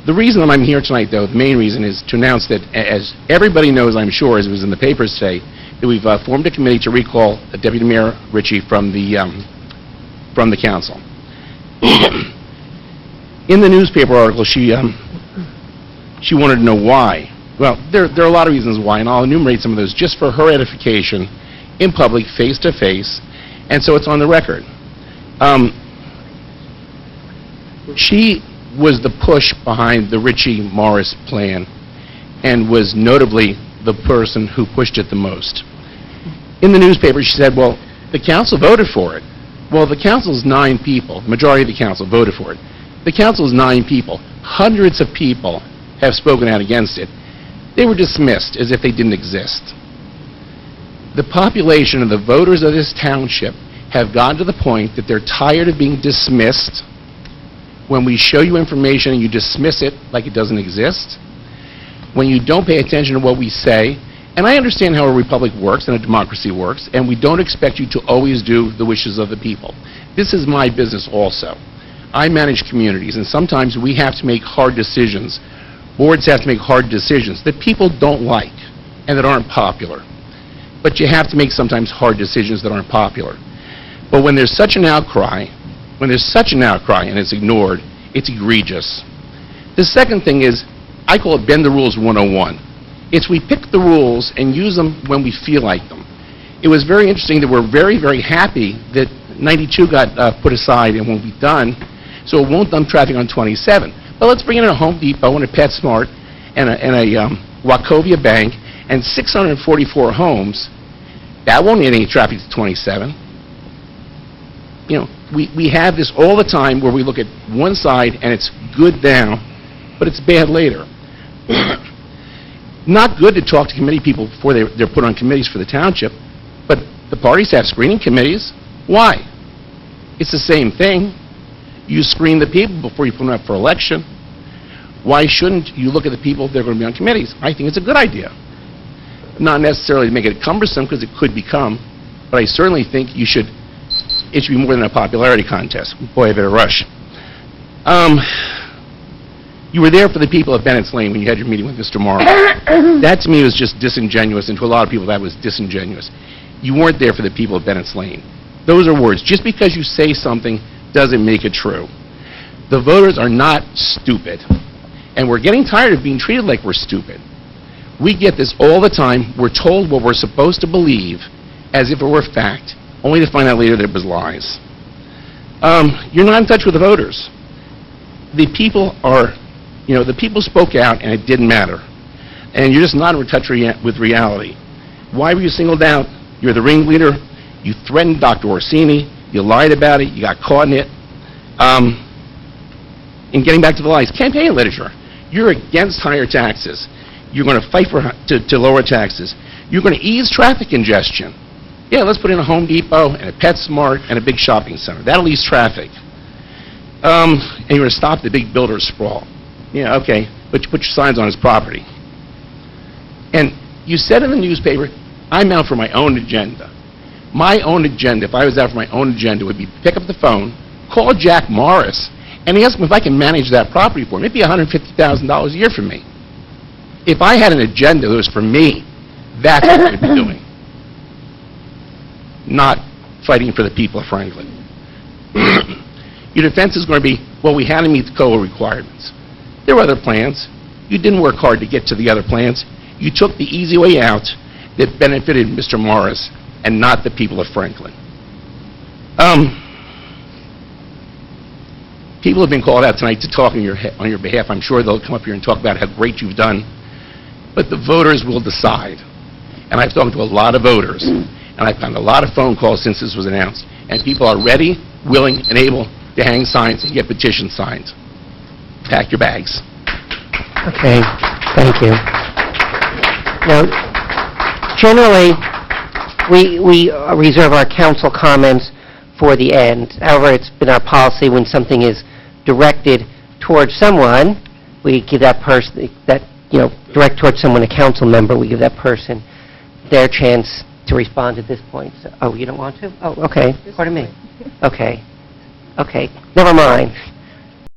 The reason I'm here tonight, though, the main reason is to announce that, as everybody knows, I'm sure, as it was in the papers today, that we've formed a committee to recall Deputy Mayor Ritchie from the council. In the newspaper article, she wanted to know why. Well, there are a lot of reasons why, and I'll enumerate some of those just for her edification, in public, face-to-face, and so it's on the record. She was the push behind the Ritchie-Morris plan and was notably the person who pushed it the most. In the newspaper, she said, well, the council voted for it. Well, the council's 9 people. The majority of the council voted for it. The council's 9 people. Hundreds of people have spoken out against it. They were dismissed as if they didn't exist. The population of the voters of this township have gotten to the point that they're tired of being dismissed when we show you information and you dismiss it like it doesn't exist, when you don't pay attention to what we say. And I understand how a republic works and a democracy works, and we don't expect you to always do the wishes of the people. This is my business also. I manage communities, and sometimes we have to make hard decisions. Boards have to make hard decisions that people don't like and that aren't popular. But you have to make sometimes hard decisions that aren't popular. But when there's such an outcry, and it's ignored, it's egregious. The second thing is, I call it bend the rules 101. It's we pick the rules and use them when we feel like them. It was very interesting that we're very, very happy that 92 got put aside and won't be done, so it won't dump traffic on 27. But let's bring in a Home Depot and a PetSmart and a Wachovia Bank and 644 homes. That won't add any traffic to 27. You know, we have this all the time where we look at one side and it's good now, but it's bad later. Not good to talk to committee people before they're put on committees for the township, but the parties have screening committees. Why? It's the same thing. You screen the people before you put them up for election. Why shouldn't you look at the people that are going to be on committees? I think it's a good idea. Not necessarily to make it cumbersome, because it could become, but I certainly think it should be more than a popularity contest. Boy, I better rush. You were there for the people of Bennett's Lane when you had your meeting with Mr. Morris. That to me was just disingenuous, and to a lot of people that was disingenuous. You weren't there for the people of Bennett's Lane. Those are words. Just because you say something doesn't make it true. The voters are not stupid, and we're getting tired of being treated like we're stupid. We get this all the time. We're told what we're supposed to believe as if it were fact, only to find out later that it was lies. You're not in touch with the voters. The people spoke out and it didn't matter. And you're just not in touch with reality. Why were you singled out? You're the ringleader. You threatened Dr. Orsini. You lied about it. You got caught in it. In getting back to the lies, campaign literature. You're against higher taxes. You're going to fight to lower taxes. You're going to ease traffic congestion. Yeah, let's put in a Home Depot and a PetSmart and a big shopping center. That'll ease traffic. And you're going to stop the big builder sprawl. Yeah, okay, but you put your signs on his property. And you said in the newspaper, I'm out for my own agenda. My own agenda, if I was out for my own agenda, would be pick up the phone, call Jack Morris, and ask him if I can manage that property for him. It'd be $150,000 a year for me. If I had an agenda that was for me, that's what I'd be doing. Not fighting for the people of Franklin. Your defense is going to be, well, we had to meet the COA requirements. There were other plans. You didn't work hard to get to the other plans. You took the easy way out that benefited Mr. Morris and not the people of Franklin. People have been called out tonight to talk on your behalf. I'm sure they'll come up here and talk about how great you've done. But the voters will decide. And I've talked to a lot of voters, and I've gotten a lot of phone calls since this was announced. And people are ready, willing, and able to hang signs and get petitions signed. Pack your bags. Okay, thank you. Now, generally, we reserve our council comments for the end. However, it's been our policy when something is directed towards someone, we give that person, direct towards someone, a council member, we give that person their chance to respond at this point. So, oh, you don't want to? Oh, okay. Pardon me. Okay. Okay. Never mind.